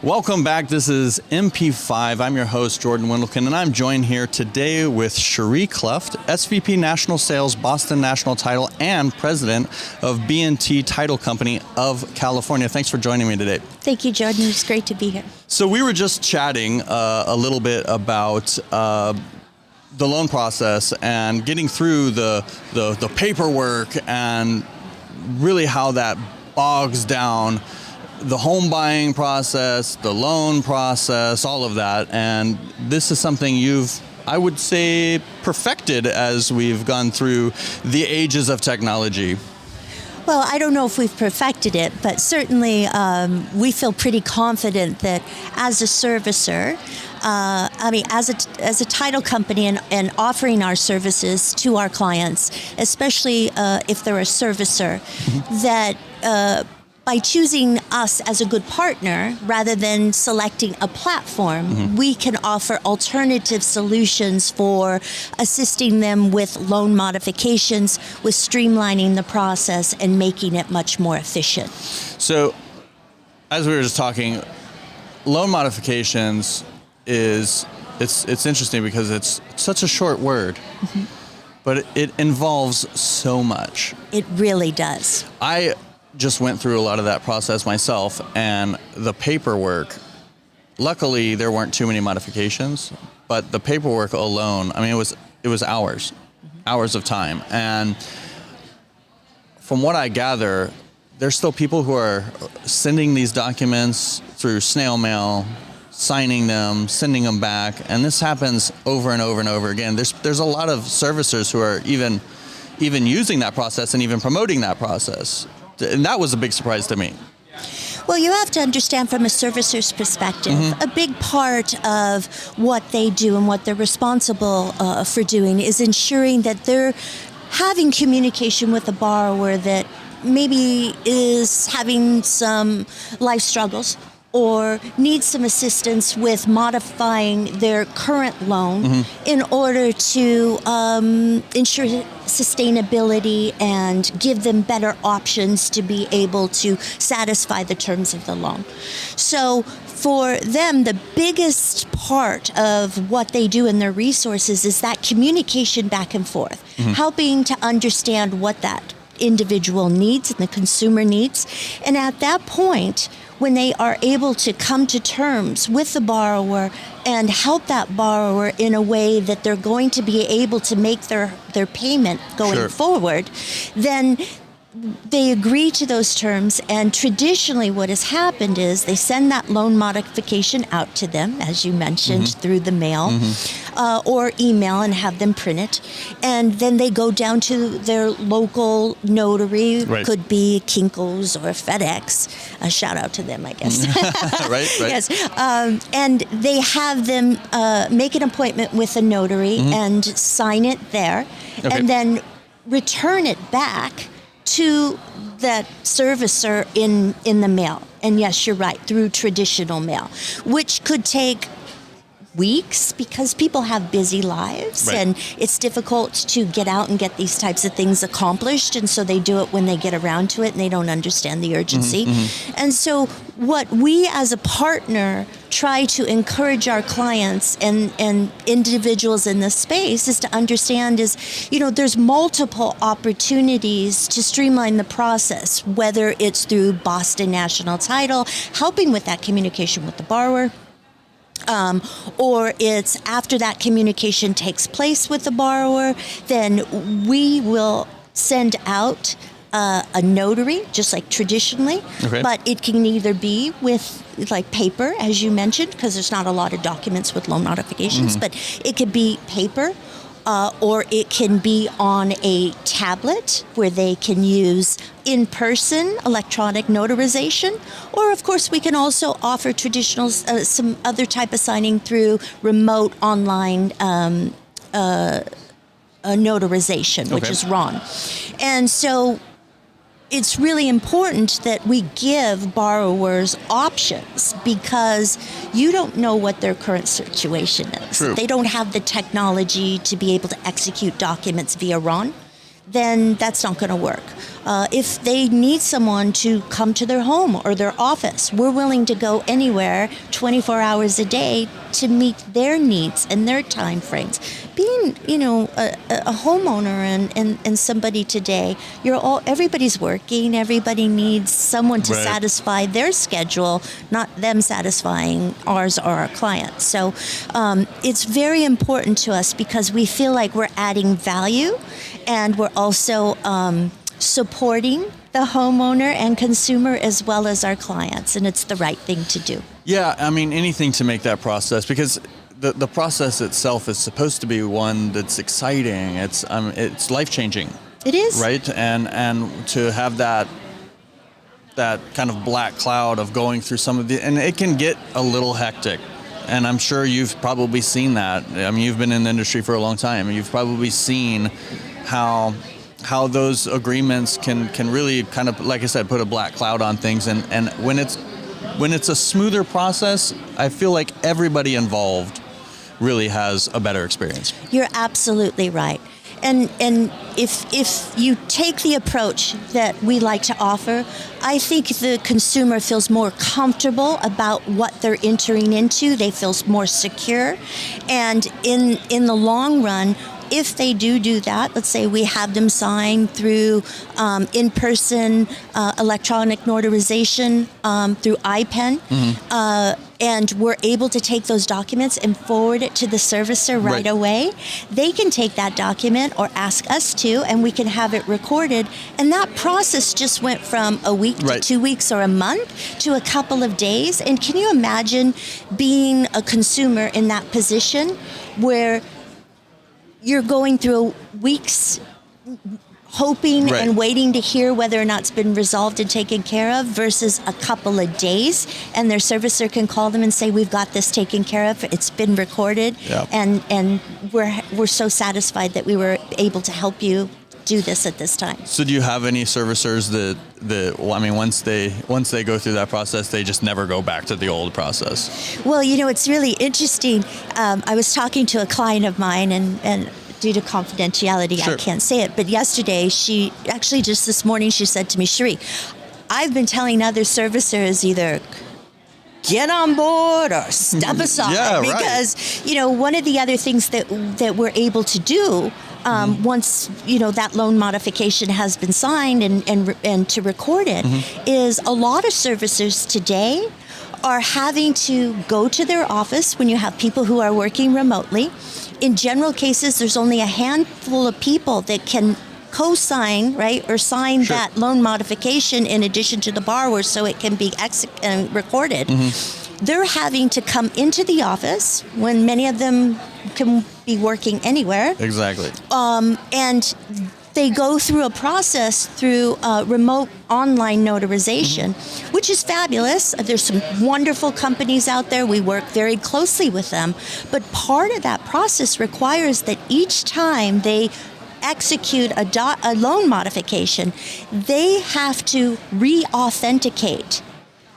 Welcome back. This is MP5. I'm your host, Jordan Wendelken, and I'm joined here today with Cheri Kluft, SVP National Sales, Boston National Title, and President of B&T Title Company of California. Thanks for joining me today. Thank you, Jordan. It's great to be here. So we were just chatting a little bit about the loan process and getting through the paperwork and really how that bogs down the home buying process, the loan process, all of that. And this is something you've, I would say, perfected as we've gone through the ages of technology. Well, I don't know if we've perfected it, but certainly we feel pretty confident that as a servicer, as a title company and offering our services to our clients, especially if they're a servicer, that by choosing us as a good partner rather than selecting a platform, we can offer alternative solutions for assisting them with loan modifications, with streamlining the process and making it much more efficient. So, as we were just talking, loan modifications it's interesting because it's such a short word, but it involves so much. It really does. I just went through a lot of that process myself, and the paperwork, luckily there weren't too many modifications, but the paperwork alone, I mean, it was hours of time. And from what I gather, there's still people who are sending these documents through snail mail, signing them, sending them back, and this happens over and over and over again. There's a lot of servicers who are even using that process and even promoting that process. And that was a big surprise to me. Well, you have to understand from a servicer's perspective, a big part of what they do and what they're responsible for doing is ensuring that they're having communication with the borrower that maybe is having some life struggles or needs some assistance with modifying their current loan in order to ensure sustainability and give them better options to be able to satisfy the terms of the loan. So for them, the biggest part of what they do in their resources is that communication back and forth, helping to understand what that individual needs and the consumer needs. And at that point, when they are able to come to terms with the borrower and help that borrower in a way that they're going to be able to make their payment going forward, then they agree to those terms. And traditionally what has happened is they send that loan modification out to them, as you mentioned, through the mail or email and have them print it. And then they go down to their local notary, could be Kinko's or FedEx. A shout out to them, I guess. Right. Yes. And they have them make an appointment with a notary and sign it there and then return it back to that servicer in the mail. And yes, you're right, through traditional mail, which could take weeks because people have busy lives and it's difficult to get out and get these types of things accomplished, and so they do it when they get around to it and they don't understand the urgency. And so what we as a partner try to encourage our clients and individuals in this space is to understand is, there's multiple opportunities to streamline the process, whether it's through Boston National Title, helping with that communication with the borrower, or it's after that communication takes place with the borrower, then we will send out a notary, just like traditionally, but it can either be with like paper, as you mentioned, because there's not a lot of documents with loan modifications, but it could be paper, or it can be on a tablet where they can use in-person electronic notarization, or of course we can also offer traditional, some other type of signing through remote online notarization, which is RON. And so it's really important that we give borrowers options because you don't know what their current situation is. True. They don't have the technology to be able to execute documents via RON. Then that's not going to work. If they need someone to come to their home or their office, we're willing to go anywhere 24 hours a day to meet their needs and their time frames. Being, a homeowner and somebody today, everybody's working, everybody needs someone to satisfy their schedule, not them satisfying ours or our clients. So it's very important to us because we feel like we're adding value, and we're also supporting the homeowner and consumer as well as our clients, and it's the right thing to do. Yeah, I mean, anything to make that process, because the process itself is supposed to be one that's exciting. It's life-changing. It is. Right? And to have that kind of black cloud of going through some of and it can get a little hectic. And I'm sure you've probably seen that. I mean, you've been in the industry for a long time, and you've probably seen how those agreements can really kind of, like I said, put a black cloud on things. And when it's a smoother process, I feel like everybody involved really has a better experience. You're absolutely right. And if you take the approach that we like to offer, I think the consumer feels more comfortable about what they're entering into. They feel more secure. And in the long run, if they do that, let's say we have them sign through in-person electronic notarization through iPen, and we're able to take those documents and forward it to the servicer right away, they can take that document or ask us to, and we can have it recorded. And that process just went from a week to 2 weeks or a month to a couple of days. And can you imagine being a consumer in that position where you're going through weeks hoping and waiting to hear whether or not it's been resolved and taken care of, versus a couple of days, and their servicer can call them and say, we've got this taken care of, it's been recorded, and we're so satisfied that we were able to help you do this at this time. So do you have any servicers that once they go through that process, they just never go back to the old process? Well, it's really interesting. I was talking to a client of mine, and due to confidentiality, I can't say it, but yesterday, just this morning, she said to me, Cheri, I've been telling other servicers either get on board or step aside, because, one of the other things that we're able to do once that loan modification has been signed and to record it, is a lot of servicers today are having to go to their office when you have people who are working remotely. In general cases, there's only a handful of people that can co-sign, or sign that loan modification in addition to the borrower, so it can be recorded. They're having to come into the office when many of them can be working anywhere. Exactly. And they go through a process through remote online notarization, which is fabulous. There's some wonderful companies out there. We work very closely with them. But part of that process requires that each time they execute a loan modification, they have to re-authenticate.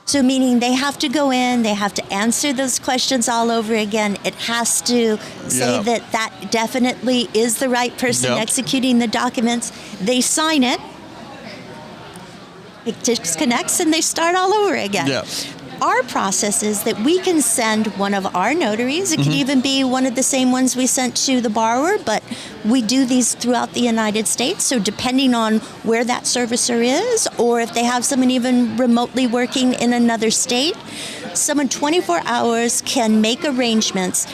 So meaning they have to go in, they have to answer those questions all over again. It has to say that definitely is the right person executing the documents. They sign it, it disconnects, and they start all over again. Our process is that we can send one of our notaries. It can even be one of the same ones we sent to the borrower, but we do these throughout the United States. So depending on where that servicer is, or if they have someone even remotely working in another state, someone 24 hours can make arrangements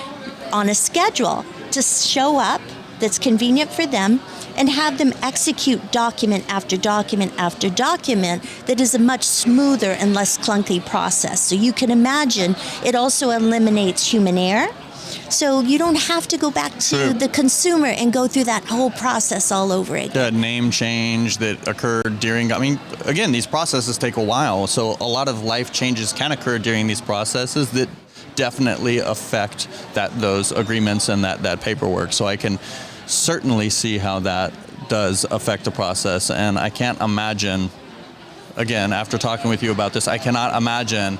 on a schedule to show up that's convenient for them, and have them execute document after document after document that is a much smoother and less clunky process. So you can imagine it also eliminates human error. So you don't have to go back to the consumer and go through that whole process all over again. That name change that occurred during, again, these processes take a while. So a lot of life changes can occur during these processes that definitely affect those agreements and that paperwork. So I can certainly see how that does affect the process. And I can't imagine, again, after talking with you about this, I cannot imagine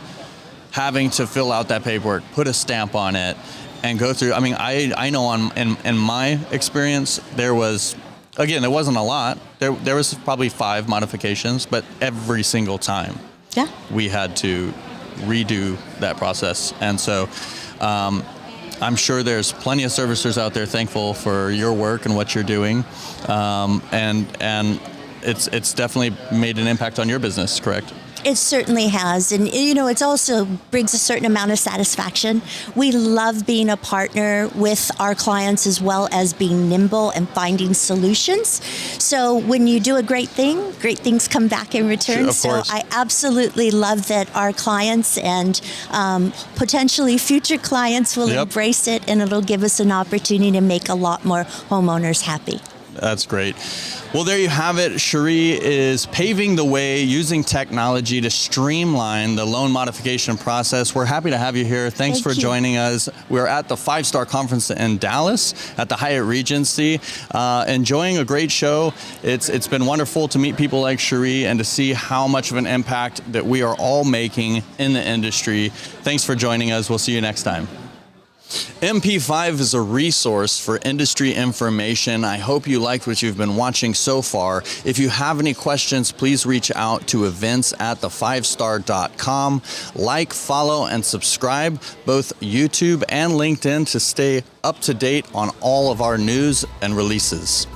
having to fill out that paperwork, put a stamp on it, and go through. I know in my experience, there was again, it wasn't a lot. There was probably 5 modifications, but every single time we had to redo that process. And so I'm sure there's plenty of servicers out there thankful for your work and what you're doing. And it's definitely made an impact on your business, correct? It certainly has. And, it also brings a certain amount of satisfaction. We love being a partner with our clients as well as being nimble and finding solutions. So when you do a great things come back in return. Sure, of so course. I absolutely love that our clients and potentially future clients will embrace it, and it'll give us an opportunity to make a lot more homeowners happy. That's great. Well, there you have it. Cheri is paving the way using technology to streamline the loan modification process. We're happy to have you here. Thanks for joining us. We're at the 5-Star Conference in Dallas at the Hyatt Regency. Enjoying a great show. It's been wonderful to meet people like Cheri and to see how much of an impact that we are all making in the industry. Thanks for joining us. We'll see you next time. MP5 is a resource for industry information. I hope you liked what you've been watching so far. If you have any questions, please reach out to events@the5star.com. Like, follow, and subscribe both YouTube and LinkedIn to stay up to date on all of our news and releases.